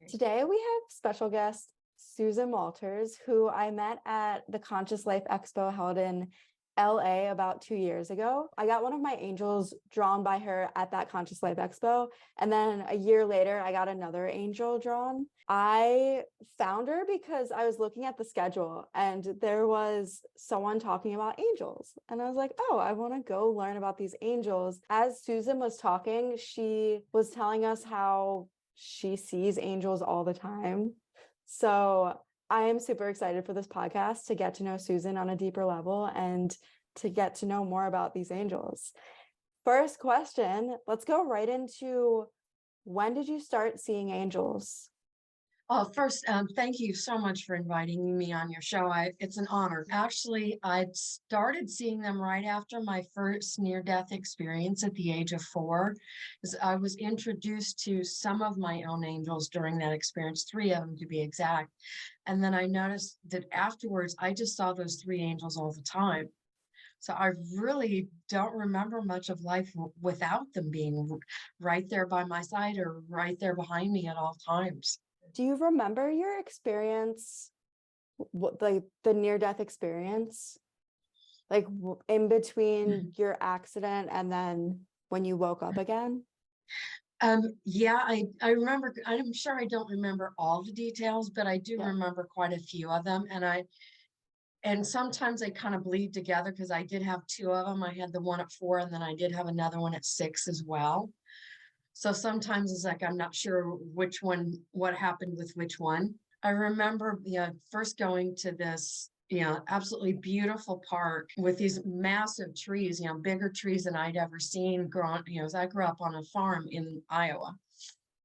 Today we have special guest Susan Walters, who I met at the Conscious Life Expo held in LA about 2 years ago. I got one of my angels drawn by her at that Conscious Life Expo. And then a year later, I got another angel drawn. I found her because I was looking at the schedule and there was someone talking about angels. And I was like, oh, I want to go learn about these angels. As Susan was talking, she was telling us how she sees angels all the time. So I am super excited for this podcast to get to know Susan on a deeper level and to get to know more about these angels. First question, let's go right into, when did you start seeing angels? First, thank you so much for inviting me on your show. It's an honor. Actually, I started seeing them right after my first near-death experience at the age of 4. I was introduced to some of my own angels during that experience, 3 of them to be exact. And then I noticed that afterwards, I just saw those 3 angels all the time. So I really don't remember much of life without them being right there by my side or right there behind me at all times. Do you remember your experience, like the near-death experience? Like in between your accident and then when you woke up again? Yeah, I remember, I'm sure I don't remember all the details, but I do Yeah. remember quite a few of them. And sometimes they kind of bleed together because I did have 2 of them. I had the one at 4 and then I did have another one at 6 as well. So sometimes it's like, I'm not sure which one, what happened with which one. I remember, first going to this, absolutely beautiful park with these massive trees, bigger trees than I'd ever seen growing, as I grew up on a farm in Iowa.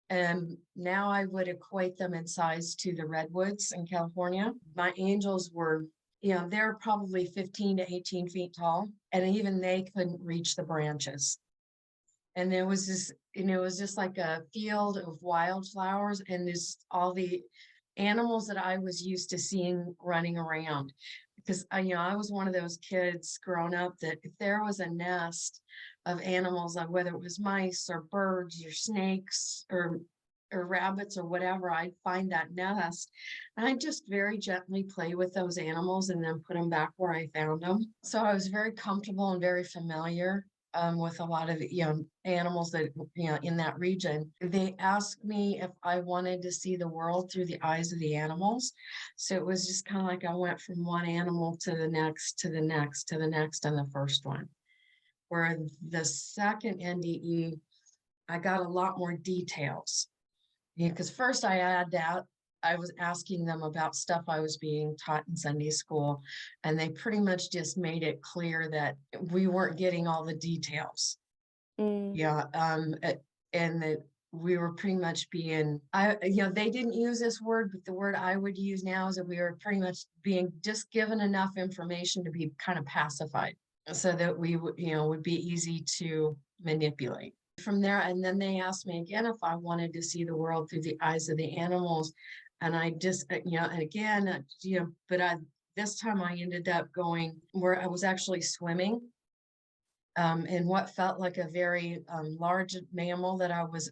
And now I would equate them in size to the redwoods in California. My angels were, they're probably 15 to 18 feet tall, and even they couldn't reach the branches. And there was this, it was just like a field of wildflowers and this all the animals that I was used to seeing running around. Because I was one of those kids growing up that if there was a nest of animals, like whether it was mice or birds or snakes or rabbits or whatever, I'd find that nest and I'd just very gently play with those animals and then put them back where I found them. So I was very comfortable and very familiar with a lot of animals that in that region. They asked me if I wanted to see the world through the eyes of the animals. So it was just kind of like I went from one animal to the next, to the next, to the next, and the first one. Where the second NDE, I got a lot more details. Because first I was asking them about stuff I was being taught in Sunday school, and they pretty much just made it clear that we weren't getting all the details. And that we were pretty much being, they didn't use this word, but the word I would use now is that we were pretty much being just given enough information to be kind of pacified so that we would be easy to manipulate. From there, and then they asked me again if I wanted to see the world through the eyes of the animals. And I just, and again, but this time I ended up going where I was actually swimming in what felt like a very large mammal that I was,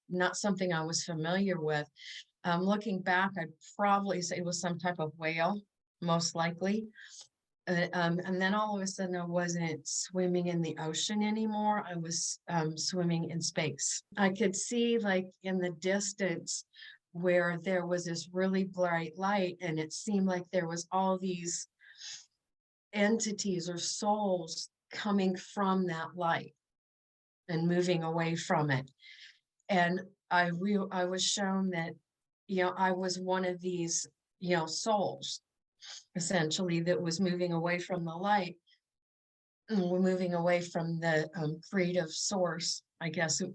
not something I was familiar with. Looking back, I'd probably say it was some type of whale, most likely. And then all of a sudden I wasn't swimming in the ocean anymore. I was swimming in space. I could see like in the distance where there was this really bright light, and it seemed like there was all these entities or souls coming from that light and moving away from it. And I was shown that, I was one of these, souls essentially that was moving away from the light. And we're moving away from the creative source, I guess it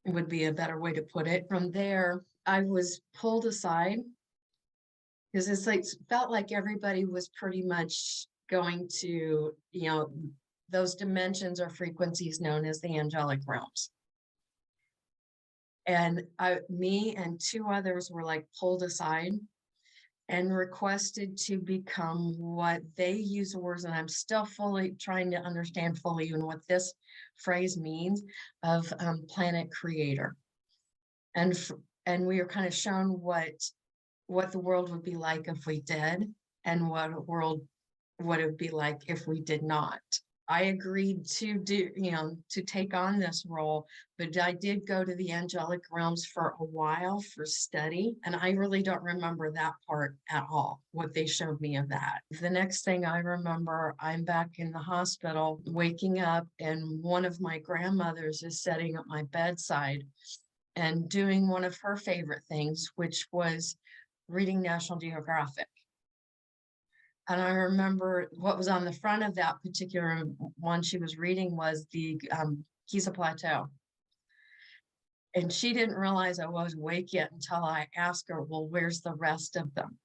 would be a better way to put it. From there, I was pulled aside because it's like felt like everybody was pretty much going to, those dimensions or frequencies known as the angelic realms. And me and 2 others were like pulled aside and requested to become what they use the words, and I'm still fully trying to understand fully even what this phrase means, of planet creator. And and we were kind of shown what the world would be like if we did, and what a world would it be like if we did not. I agreed to do, to take on this role, but I did go to the angelic realms for a while for study, and I really don't remember that part at all, what they showed me of that. The next thing I remember, I'm back in the hospital, waking up, and one of my grandmothers is sitting at my bedside and doing one of her favorite things, which was reading National Geographic. And I remember what was on the front of that particular one she was reading was the Giza Plateau. And she didn't realize I was awake yet until I asked her, well, where's the rest of them?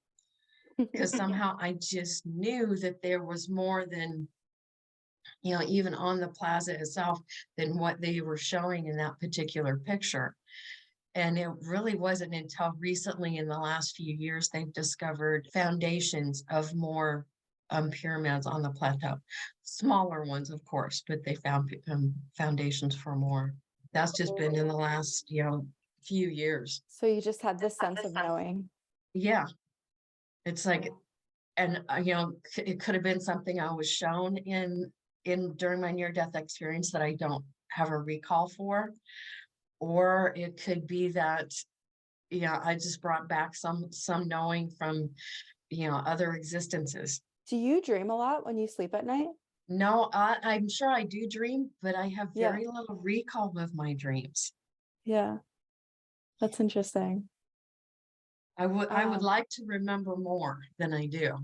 Because somehow I just knew that there was more than, even on the plaza itself, than what they were showing in that particular picture. And it really wasn't until recently, in the last few years, they've discovered foundations of more pyramids on the plateau. Smaller ones, of course, but they found foundations for more. That's just been in the last, few years. So you just had this sense of knowing. Yeah, it's like, and it could have been something I was shown in during my near-death experience that I don't have a recall for. Or it could be that, I just brought back some knowing from, other existences. Do you dream a lot when you sleep at night? No, I'm sure I do dream, but I have Yeah. very little recall of my dreams. Yeah. That's interesting. I would like to remember more than I do.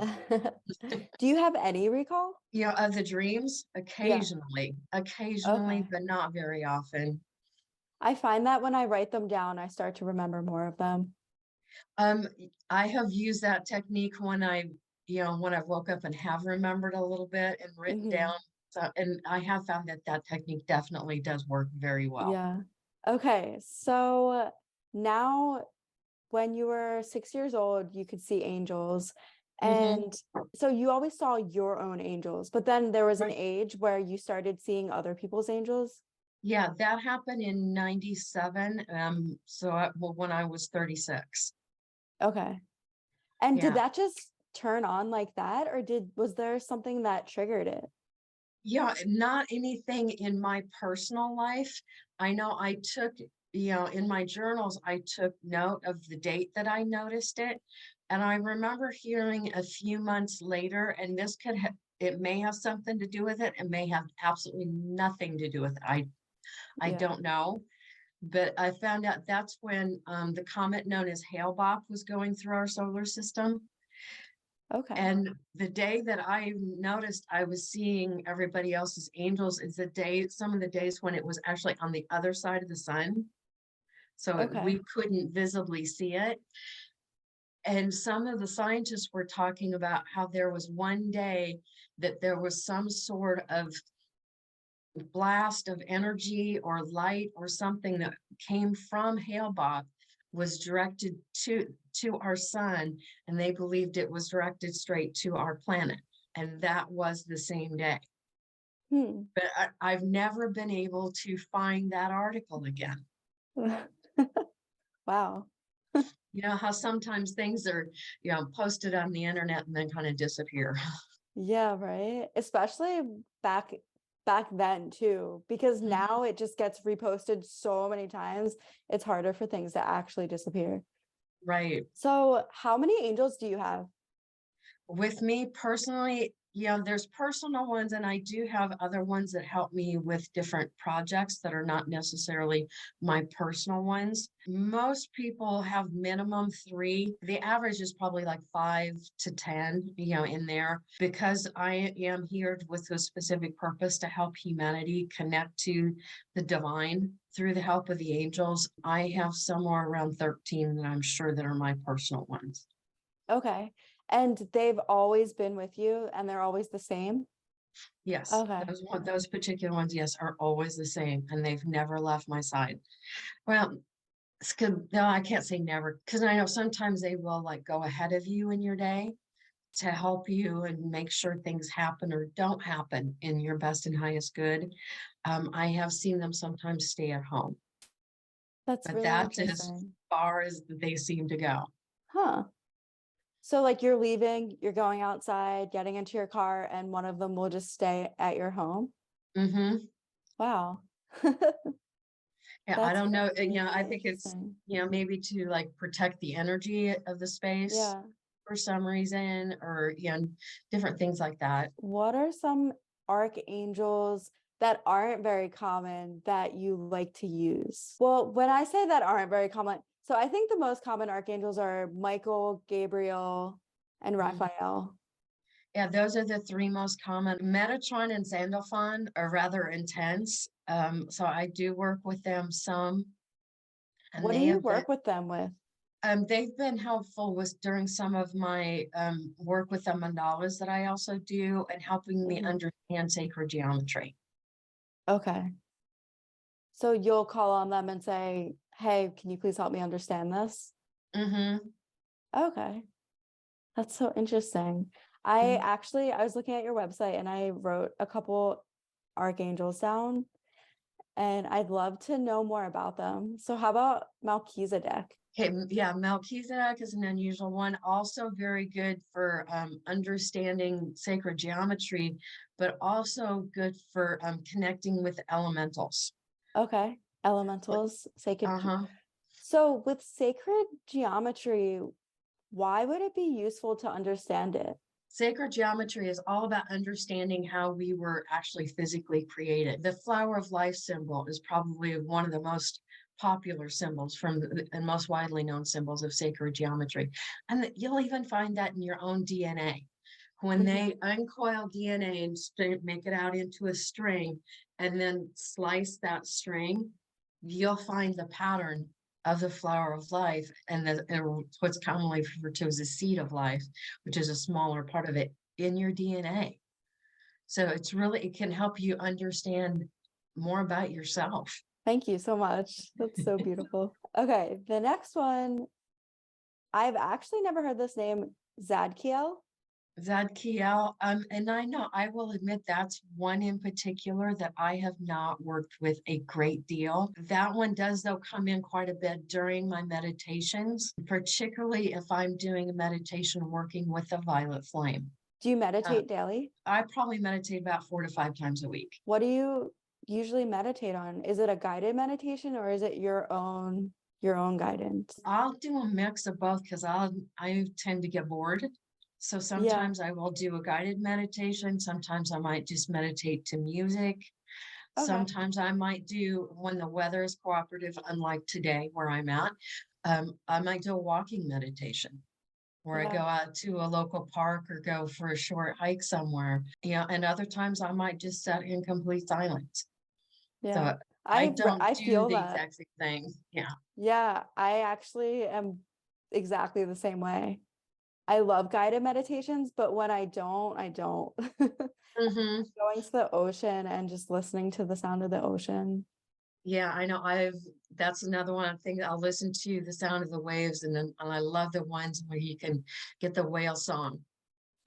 Do you have any recall? Of the dreams, occasionally, Okay. but not very often. I find that when I write them down, I start to remember more of them. I have used that technique when I woke up and have remembered a little bit and written down. So, and I have found that technique definitely does work very well. Yeah. Okay. So now when you were 6 years old, you could see angels. And so you always saw your own angels, but then there was an age where you started seeing other people's angels. Yeah, that happened in 97. So when I was 36. Okay. And did Yeah. that just turn on like that, or was there something that triggered it? Yeah, not anything in my personal life. I know I took, in my journals, I took note of the date that I noticed it. And I remember hearing a few months later, and it may have something to do with it. It may have absolutely nothing to do with it. I Yeah. don't know. But I found out that's when the comet known as Hale-Bopp was going through our solar system. Okay. And the day that I noticed I was seeing everybody else's angels is some of the days when it was actually on the other side of the sun. So we couldn't visibly see it. And some of the scientists were talking about how there was one day that there was some sort of blast of energy or light or something that came from Hale-Bopp was directed to our sun, and they believed it was directed straight to our planet, and that was the same day. But I've never been able to find that article again. Wow. You know how sometimes things are, posted on the internet and then kind of disappear. Yeah, right. Especially back then too, because now it just gets reposted so many times. It's harder for things to actually disappear. Right. So how many angels do you have? With me personally, there's personal ones, and I do have other ones that help me with different projects that are not necessarily my personal ones. Most people have minimum 3. The average is probably like 5 to 10, in there, because I am here with a specific purpose to help humanity connect to the divine through the help of the angels. I have somewhere around 13 that I'm sure that are my personal ones. Okay. And they've always been with you and they're always the same? Yes, Okay. those particular ones, yes, are always the same, and they've never left my side. Well, no, I can't say never, because I know sometimes they will like go ahead of you in your day to help you and make sure things happen or don't happen in your best and highest good. I have seen them sometimes stay at home. That's but really that's as interesting. far as they seem to go. Huh. So like you're leaving, you're going outside, getting into your car, and one of them will just stay at your home. Mm-hmm. Wow. Yeah, I That's don't know. really, I really think it's, interesting. maybe to like protect the energy of the space Yeah. for some reason, or, different things like that. What are some archangels that aren't very common that you like to use? Well, when I say that aren't very common, so I think the most common archangels are Michael, Gabriel, and Mhm. Raphael. Yeah, those are the three most common. Metatron and Sandalphon are rather intense. So I do work with them some, and What do they you have been, work with them with? they've been helpful with during some of my work with the mandalas that I also do, and helping me Mhm. understand sacred geometry. Okay. So you'll call on them and say, hey, can you please help me understand this? Mm-hmm. Okay. That's so interesting. I was looking at your website and I wrote a couple archangels down and I'd love to know more about them. So how about Melchizedek? Okay, yeah, Melchizedek is an unusual one. Also very good for understanding sacred geometry, but also good for connecting with elementals. Okay. Elementals, sacred. Uh-huh. So with sacred geometry, why would it be useful to understand it? Sacred geometry is all about understanding how we were actually physically created. The flower of life symbol is probably one of the most popular symbols and most widely known symbols of sacred geometry. And you'll even find that in your own DNA. When Mhm. they uncoil DNA and make it out into a string and then slice that string, you'll find the pattern of the flower of life, and what's commonly referred to as the seed of life, which is a smaller part of it in your DNA. So it can help you understand more about yourself. Thank you so much. That's so beautiful. Okay, the next one, I've actually never heard this name, Zadkiel. Zadkiel, and I will admit that's one in particular that I have not worked with a great deal. That one does, though, come in quite a bit during my meditations, particularly if I'm doing a meditation working with the violet flame. Do you Uh, meditate daily? I probably meditate about 4 to 5 times a week. What do you usually meditate on? Is it a guided meditation or is it your own guidance? I'll do a mix of both because I tend to get bored. So Yeah. sometimes I will do a guided meditation. Sometimes I might just meditate to music. Okay. Sometimes I might do, when the weather is cooperative, unlike today where I'm at, I might do a walking meditation where I go Yeah. out to a local park or go for a short hike somewhere. And other times I might just sit in complete silence. Yeah. So I don't I do feel the that. exact same thing. Yeah. Yeah, I actually am exactly the same way. I love guided meditations, but when I don't, I don't. Hmm. Going to the ocean and just listening to the sound of the ocean. Yeah, I know. That's another one. I think I'll listen to the sound of the waves, and I love the ones where you can get the whale song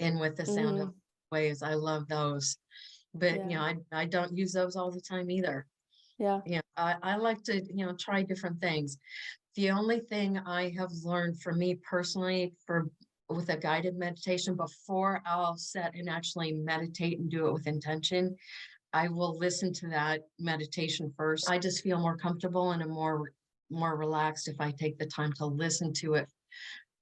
in with the sound of Hmm. waves. I love those. But Yeah. I don't use those all the time either. Yeah. I like to, try different things. The only thing I have learned for me personally with a guided meditation, before I'll set and actually meditate and do it with intention, I will listen to that meditation first. I just feel more comfortable and more relaxed if I take the time to listen to it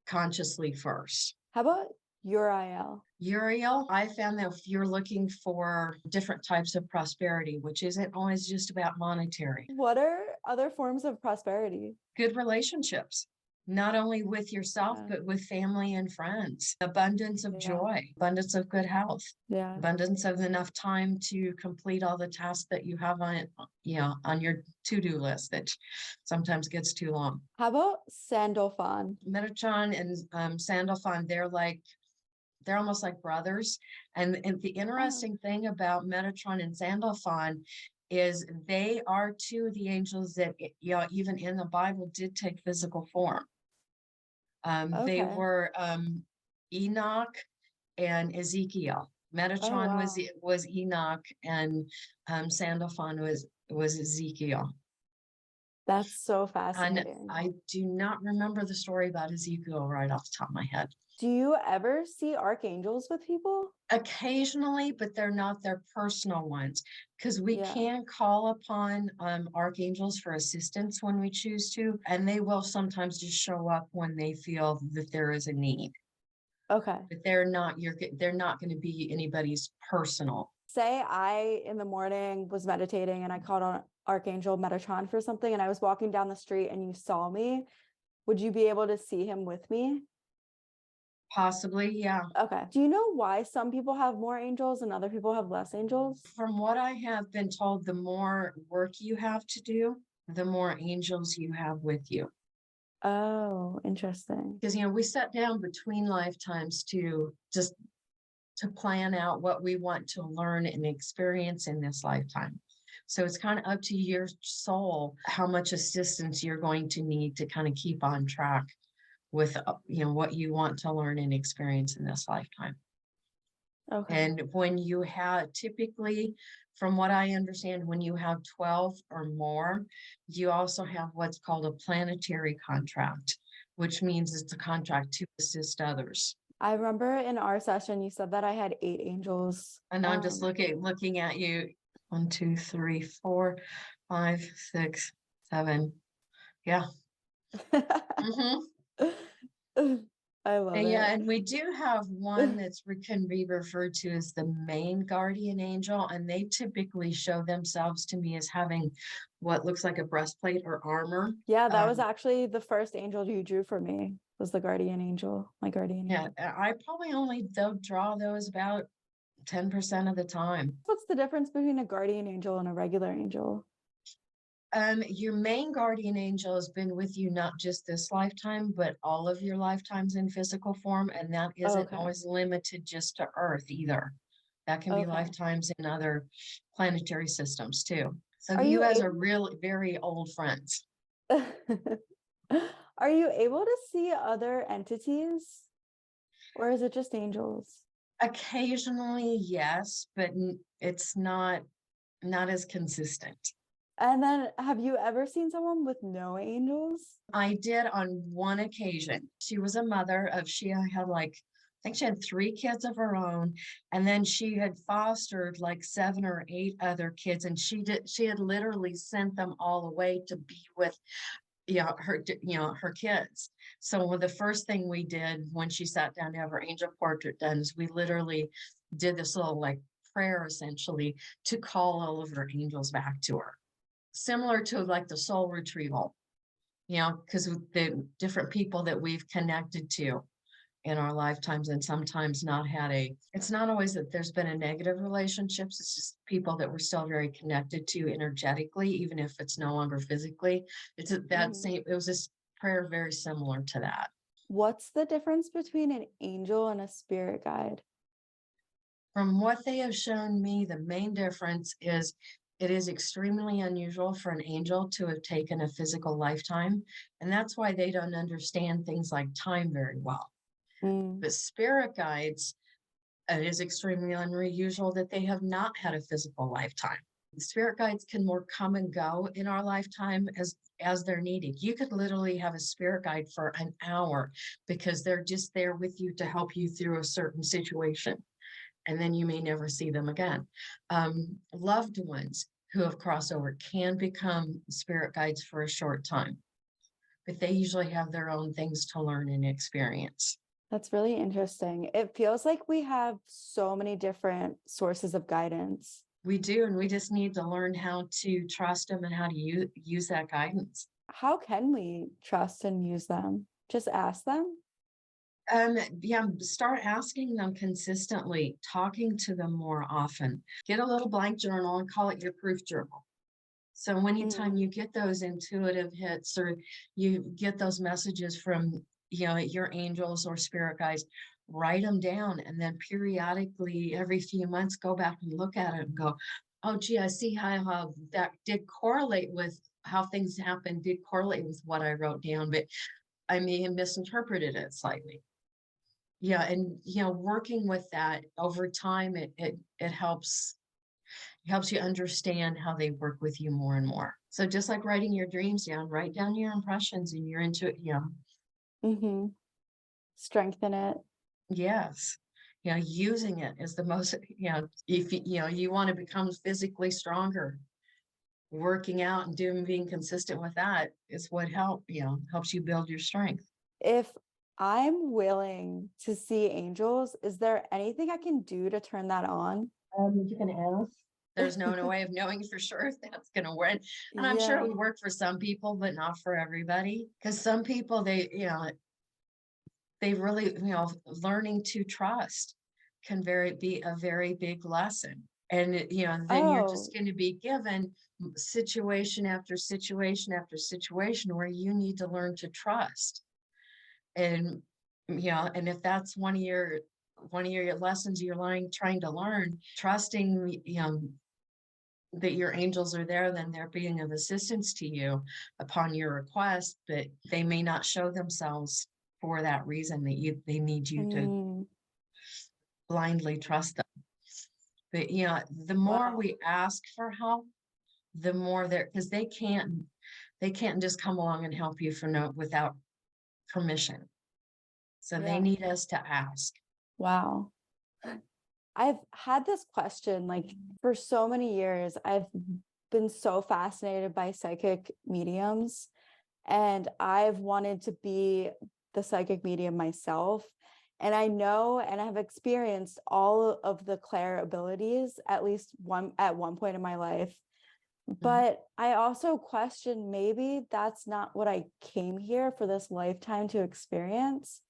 consciously first. How about Uriel? Uriel, I found that if you're looking for different types of prosperity, which isn't always just about monetary, What are other forms of prosperity? good relationships, not only with yourself, Yeah. but with family and friends, abundance of Yeah. joy, abundance of good health, Yeah. abundance of enough time to complete all the tasks that you have on your to-do list that sometimes gets too long. How about Sandalphon? Metatron and Sandalphon, they're almost like brothers. And the Oh, interesting thing about Metatron and Sandalphon is they are two of the angels that, even in the Bible did take physical form. They okay. were Enoch and Ezekiel. Oh, Metatron wow. was Enoch, and Sandalphon was Ezekiel. That's so And fascinating. I do not remember the story about Ezekiel right off the top of my head. Do you ever see archangels with people? Occasionally, but they're not their personal ones, because we Yeah. can call upon archangels for assistance when we choose to, and they will sometimes just show up when they feel that there is a need. Okay. But they're not going to be anybody's personal. Say I in the morning was meditating and I called on Archangel Metatron for something and I was walking down the street and you saw me, would you be able to see him with me? Possibly, yeah. Okay. Do you know why some people have more angels and other people have less angels? From what I have been told, the more work you have to do, the more angels you have with you. Oh, interesting. Because, we sat down between lifetimes to just to plan out what we want to learn and experience in this lifetime. So it's kind of up to your soul how much assistance you're going to need to kind of keep on track with what you want to learn and experience in this lifetime. Okay. And when you have typically, from what I understand, when you have 12 or more, you also have what's called a planetary contract, which means it's a contract to assist others. I remember in our session you said that I had 8 angels. And I'm just looking at you. 1, 2, 3, 4, 5, 6, 7. Yeah. Mm-hmm. I love And yeah, it. and we do have one that's can be referred to as the main guardian angel, and they typically show themselves to me as having what looks like a breastplate or armor. Yeah, that was actually the first angel you drew for me, was the guardian angel, my guardian Yeah, angel. I probably only draw those about 10% of the time. What's the difference between a guardian angel and a regular angel? Your main guardian angel has been with you not just this lifetime, but all of your lifetimes in physical form, and that isn't Okay. always limited just to Earth either. That can be Okay. lifetimes in other planetary systems too. So Are you you guys are really very old friends. Are you able to see other entities? Or is it just angels? Occasionally, yes, but it's not as consistent. And then have you ever seen someone with no angels? I did on one occasion. She was a mother of, she had like, I think she had 3 kids of her own, and then she had fostered like 7 or 8 other kids, and she had literally sent them all away to be with her kids. So the first thing we did when she sat down to have her angel portrait done is we literally did this little like prayer essentially to call all of her angels back to her, similar to like the soul retrieval, because the different people that we've connected to in our lifetimes and sometimes not had it's not always that there's been a negative relationships, it's just people that we're still very connected to energetically, even if it's no longer physically. It's that same, it was this prayer very similar to that. What's the difference between an angel and a spirit guide? From what they have shown me, the main difference is it is extremely unusual for an angel to have taken a physical lifetime, and that's why they don't understand things like time very well. But spirit guides, it is extremely unusual that they have not had a physical lifetime. Spirit guides can more come and go in our lifetime as they're needed. You could literally have a spirit guide for an hour because they're just there with you to help you through a certain situation, and then you may never see them again. Loved ones who have crossed over can become spirit guides for a short time, but they usually have their own things to learn and experience. That's really interesting. It feels like we have so many different sources of guidance. We do, and we just need to learn how to trust them and how to use that guidance. How can we trust and use them? Just ask them? Yeah, start asking them consistently, talking to them more often. Get a little blank journal and call it your proof journal. So anytime you get those intuitive hits or you get those messages from, your angels or spirit guides, write them down, and then periodically every few months go back and look at it and go, oh gee, I see how that did correlate with how things happened, did correlate with what I wrote down, but I may have misinterpreted it slightly. Yeah, and working with that over time, it helps you understand how they work with you more and more. So just like writing your dreams down, write down your impressions and your Mm-hmm. Strengthen it. yes. Using it is the most, if you want to become physically stronger, working out and being consistent with that is what helps you build your strength. If I'm willing to see angels, is there anything I can do to turn that on? You can ask. There's no way of knowing for sure if that's going to work. And I'm sure it Yeah. would work for some people, but not for everybody. Because some people, they really, learning to trust can be a very big lesson. And, then you're Oh, just going to be given situation after situation after situation where you need to learn to trust. And, and if that's one of your lessons you're trying to learn, trusting, that your angels are there, then they're being of assistance to you upon your request, but they may not show themselves for that reason they need you to mm, blindly trust them. But the more wow. we ask for help, the more because they can't just come along and help you without permission. So they Yeah. need us to ask. Wow. I've had this question like for so many years. I've been so fascinated by psychic mediums, and I've wanted to be the psychic medium myself. And I know and I've experienced all of the clair abilities at one point in my life. Mhm, But I also question maybe that's not what I came here for this lifetime to experience.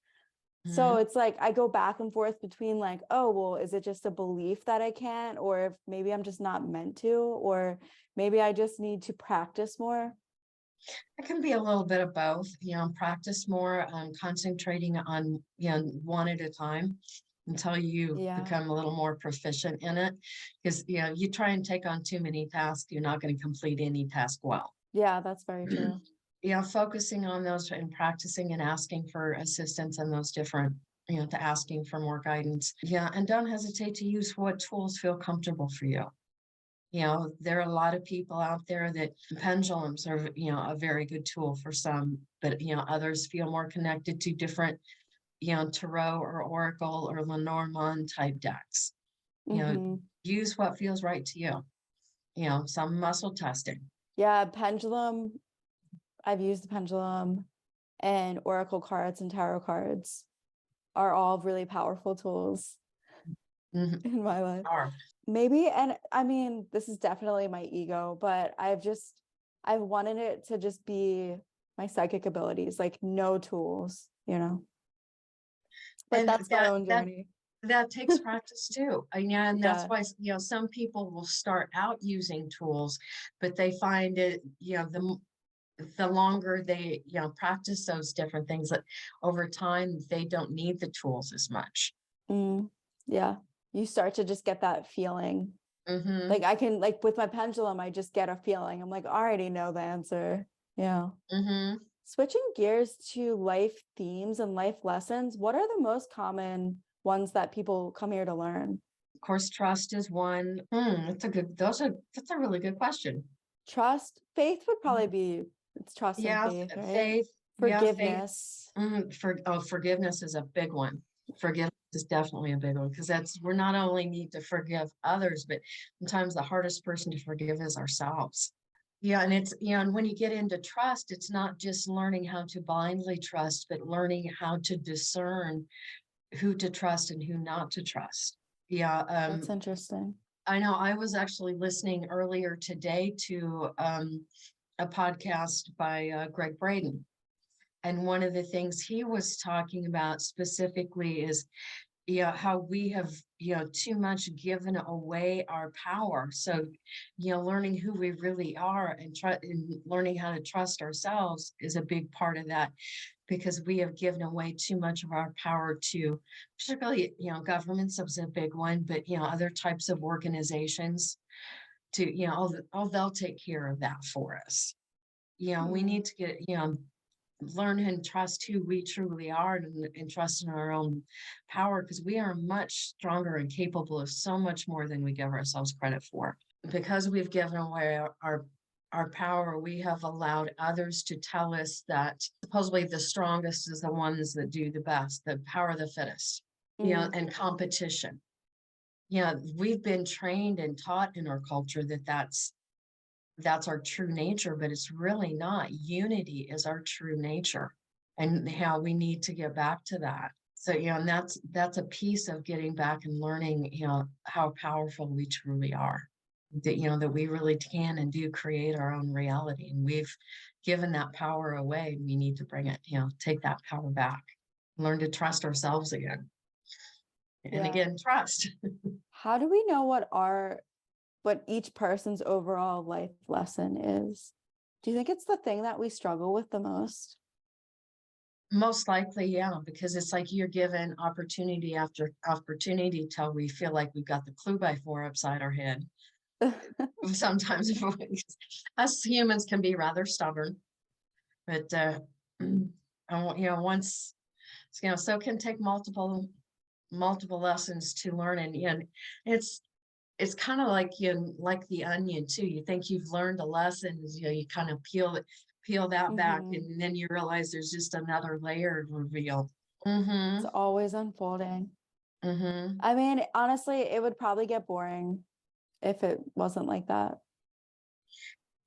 So mhm. it's like I go back and forth between like, oh, well, is it just a belief that I can't, or if maybe I'm just not meant to, or maybe I just need to practice more. It can be a little bit of both, practice more on concentrating on, one at a time until you Yeah. become a little more proficient in it. Because, you try and take on too many tasks, you're not going to complete any task well. Yeah, that's very true. Focusing on those and practicing and asking for assistance and those different, to asking for more guidance. Yeah. And don't hesitate to use what tools feel comfortable for you. There are a lot of people out there that pendulums are, a very good tool for some, but, others feel more connected to different, tarot or oracle or Lenormand type decks. You know, Hmm. use what feels right to you. Some muscle testing. Yeah, pendulum. I've used the pendulum, and oracle cards and tarot cards are all really powerful tools Mhm. in my life. Are. Maybe, and I mean, this is definitely my ego, but I've wanted it to just be my psychic abilities, like no tools, you know. But And that's my that own that journey. that takes practice too. And that's Yeah. why, some people will start out using tools, but they find it, the longer they, practice those different things, that over time they don't need the tools as much. Mm, yeah. You start to just get that feeling. Mm-hmm. Like I can, like with my pendulum, I just get a feeling. I'm like, I already know the answer. Yeah. Mm-hmm. Switching gears to life themes and life lessons, what are the most common ones that people come here to learn? Of course, trust is one. That's a really good question. Trust, faith would probably be, it's trust and Yeah, faith, right? faith. Yeah, faith. Forgiveness. Forgiveness is a big one. Forgiveness is definitely a big one because we're not only need to forgive others, but sometimes the hardest person to forgive is ourselves. Yeah, and and when you get into trust, it's not just learning how to blindly trust, but learning how to discern who to trust and who not to trust. Yeah, That's interesting. I know I was actually listening earlier today to a podcast by Greg Braden. And one of the things he was talking about specifically is, how we have, too much given away our power. So, learning who we really are and learning how to trust ourselves is a big part of that because we have given away too much of our power to, particularly, governments is a big one, but, other types of organizations to, they'll take care of that for us. We Mm, need to get, learn and trust who we truly are and trust in our own power because we are much stronger and capable of so much more than we give ourselves credit for because we've given away our our power, we have allowed others to tell us that supposedly the strongest is the ones that do the best, the power of the fittest, Mhm. and competition. We've been trained and taught in our culture that that's our true nature, but it's really not. Unity is our true nature, and how we need to get back to that. So, and that's a piece of getting back and learning, how powerful we truly are. That we really can and do create our own reality. And we've given that power away. We need to bring it, take that power back, learn to trust ourselves again. And Yeah. again, trust. How do we know what each person's overall life lesson is? Do you think it's the thing that we struggle with the most? Most likely, yeah, because it's like you're given opportunity after opportunity till we feel like we've got the clue by four upside our head. Sometimes us humans can be rather stubborn, but once so it can take multiple lessons to learn, and it's kind of like like the onion too. You think you've learned a lesson, you kind of peel that back, Mhm. and then you realize there's just another layer revealed. It's Mm-hmm. always unfolding. Mm-hmm. I mean, honestly, it would probably get boring if it wasn't like that.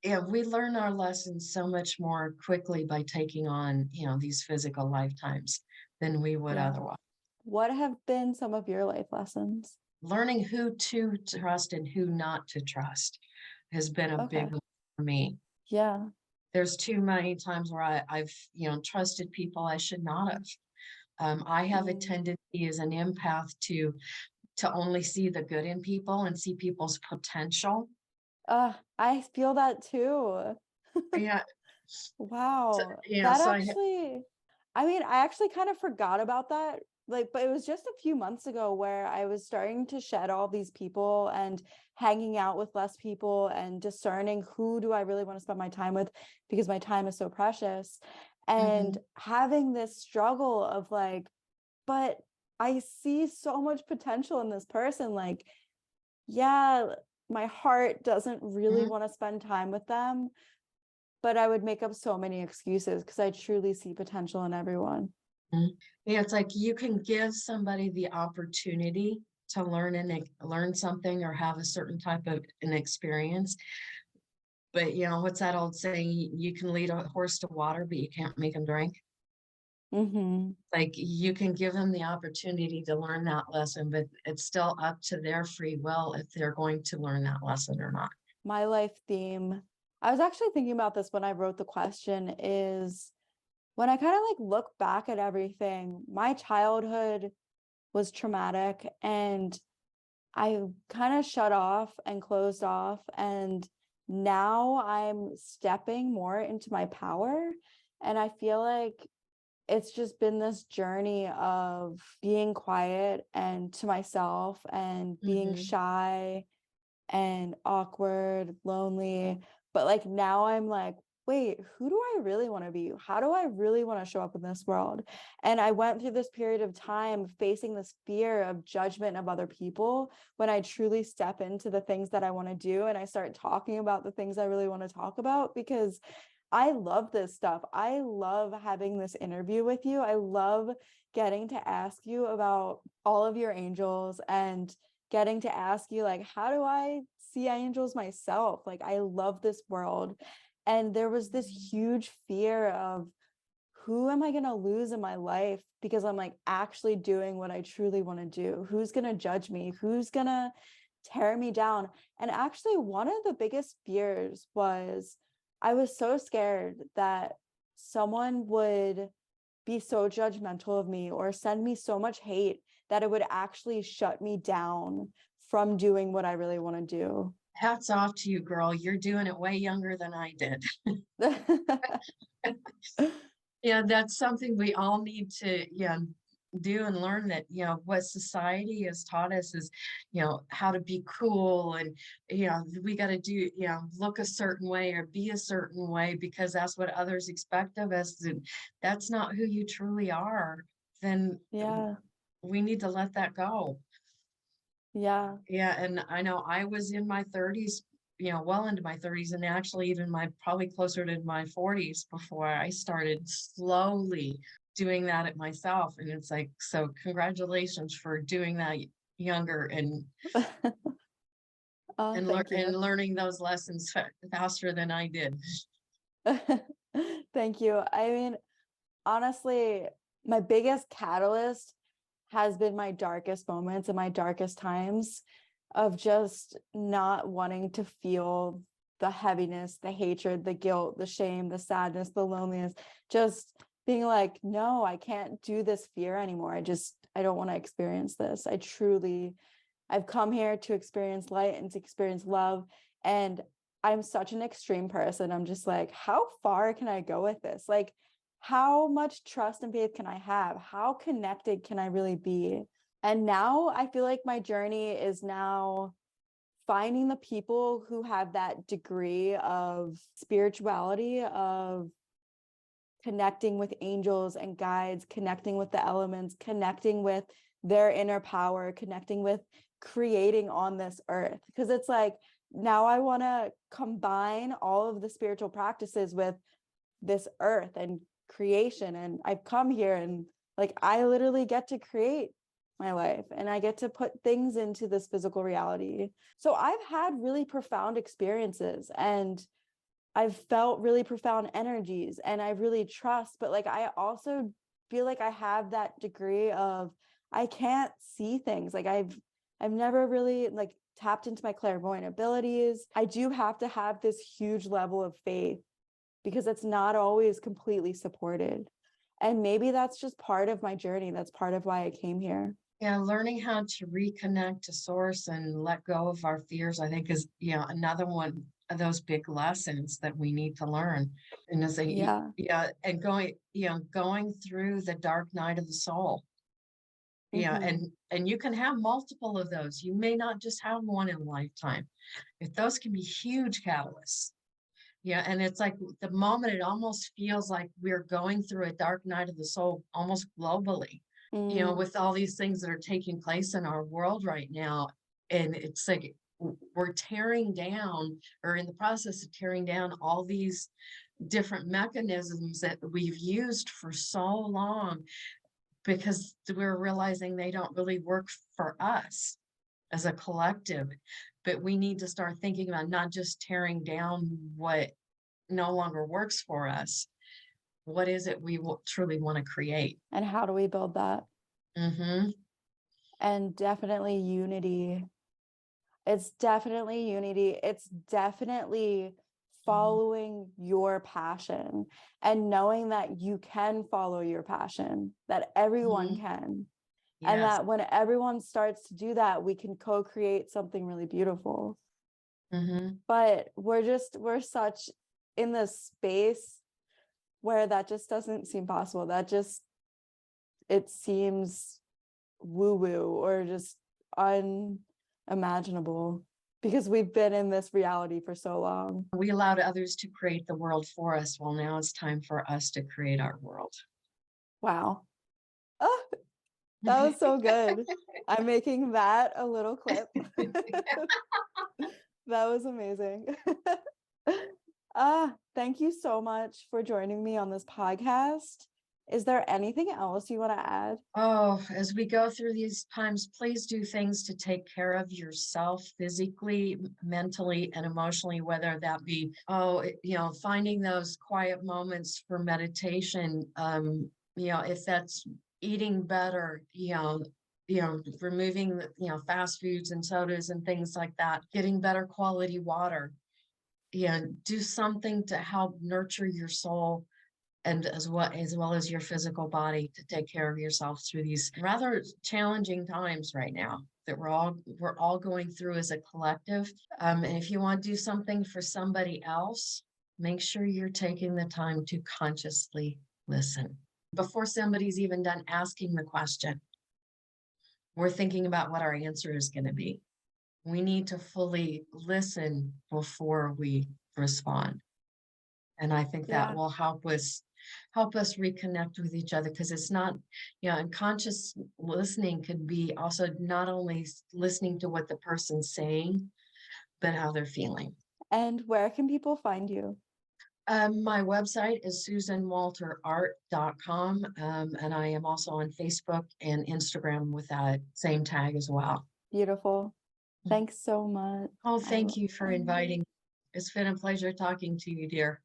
Yeah, we learn our lessons so much more quickly by taking on, these physical lifetimes than we would Yeah. otherwise. What have been some of your life lessons? Learning who to trust and who not to trust has been a Okay. big one for me. Yeah. There's too many times where I've, trusted people I should not have. I have a Mm. tendency as an empath to only see the good in people and see people's potential. I feel that too. Yeah. So, Wow. yeah. That So actually, I mean, I actually kind of forgot about that. Like, but it was just a few months ago where I was starting to shed all these people and hanging out with less people and discerning who do I really want to spend my time with because my time is so precious. And mhm. having this struggle of like, but I see so much potential in this person. Like, yeah, my heart doesn't really Mhm. want to spend time with them, but I would make up so many excuses because I truly see potential in everyone. Mhm. Yeah, it's like you can give somebody the opportunity to learn and learn something or have a certain type of an experience. But what's that old saying? You can lead a horse to water, but you can't make him drink. Mm-hmm. Like you can give them the opportunity to learn that lesson, but it's still up to their free will if they're going to learn that lesson or not. My life theme, I was actually thinking about this when I wrote the question, is when I kind of like look back at everything, my childhood was traumatic and I kind of shut off and closed off. And now I'm stepping more into my power. And I feel like it's just been this journey of being quiet and to myself and being Mm-hmm. shy and awkward, lonely. But like now I'm like, wait, who do I really want to be? How do I really want to show up in this world? And I went through this period of time facing this fear of judgment of other people when I truly step into the things that I want to do and I start talking about the things I really want to talk about because I love this stuff. I love having this interview with you. I love getting to ask you about all of your angels and getting to ask you, like, how do I see angels myself? Like, I love this world. And there was this huge fear of who am I going to lose in my life because I'm like actually doing what I truly want to do? Who's going to judge me? Who's going to tear me down? And actually, one of the biggest fears was I was so scared that someone would be so judgmental of me or send me so much hate that it would actually shut me down from doing what I really want to do. Hats off to you, girl. You're doing it way younger than I did. Yeah, that's something we all need to, do and learn that, what society has taught us is, how to be cool and, we got to do, look a certain way or be a certain way because that's what others expect of us. And that's not who you truly are. Then Yeah. we need to let that go. Yeah. Yeah. And I know I was in my 30s, well into my 30s, and actually even probably closer to my 40s before I started slowly doing that at myself. And it's like, so congratulations for doing that younger and Oh, thank and you. learning those lessons faster than I did. Thank you. I mean, honestly, my biggest catalyst has been my darkest moments and my darkest times of just not wanting to feel the heaviness, the hatred, the guilt, the shame, the sadness, the loneliness, just being like, no, I can't do this fear anymore. I don't want to experience this. I've come here to experience light and to experience love. And I'm such an extreme person. I'm just like, how far can I go with this? Like, how much trust and faith can I have? How connected can I really be? And now I feel like my journey is now finding the people who have that degree of spirituality, of connecting with angels and guides, connecting with the elements, connecting with their inner power, connecting with creating on this earth. Because it's like, now I want to combine all of the spiritual practices with this earth and creation. And I've come here and like, I literally get to create my life and I get to put things into this physical reality. So I've had really profound experiences and I've felt really profound energies and I really trust, but like, I also feel like I have that degree of, I can't see things. Like I've never really like tapped into my clairvoyant abilities. I do have to have this huge level of faith because it's not always completely supported. And maybe that's just part of my journey. That's part of why I came here. Yeah, learning how to reconnect to source and let go of our fears, I think is, another one of those big lessons that we need to learn. And as a, Yeah. and going through the dark night of the soul. Yeah, Mhm. and you can have multiple of those. You may not just have one in a lifetime. If those can be huge catalysts. Yeah, and it's like the moment it almost feels like we're going through a dark night of the soul almost globally, Mm. with all these things that are taking place in our world right now. And it's like we're tearing down or in the process of tearing down all these different mechanisms that we've used for so long because we're realizing they don't really work for us as a collective. But we need to start thinking about not just tearing down what no longer works for us. What is it we truly want to create? And how do we build that? Mm-hmm. And definitely unity. It's definitely unity. It's definitely following your passion and knowing that you can follow your passion, that everyone Mm-hmm. can. And Yes. that when everyone starts to do that, we can co-create something really beautiful. Mm-hmm. But we're such in this space where that just doesn't seem possible. It seems woo-woo or just unimaginable because we've been in this reality for so long. We allowed others to create the world for us. Well, now it's time for us to create our world. Wow. Oh, that was so good. I'm making that a little clip. That was amazing. Thank you so much for joining me on this podcast. Is there anything else you want to add? Oh, as we go through these times, please do things to take care of yourself physically, mentally, and emotionally, whether that be, finding those quiet moments for meditation. If that's eating better, removing, fast foods and sodas and things like that, getting better quality water, do something to help nurture your soul and as well as your physical body to take care of yourself through these rather challenging times right now that we're all going through as a collective. And if you want to do something for somebody else, make sure you're taking the time to consciously listen before somebody's even done asking the question. We're thinking about what our answer is going to be. We need to fully listen before we respond. And I think that Yeah. will help us reconnect with each other because it's not, and conscious listening could be also not only listening to what the person's saying, but how they're feeling. And where can people find you? My website is SusanWalterArt.com. And I am also on Facebook and Instagram with that same tag as well. Beautiful. Mm. Thanks so much. Oh, I thank will you for find you. inviting. It's been a pleasure talking to you, dear.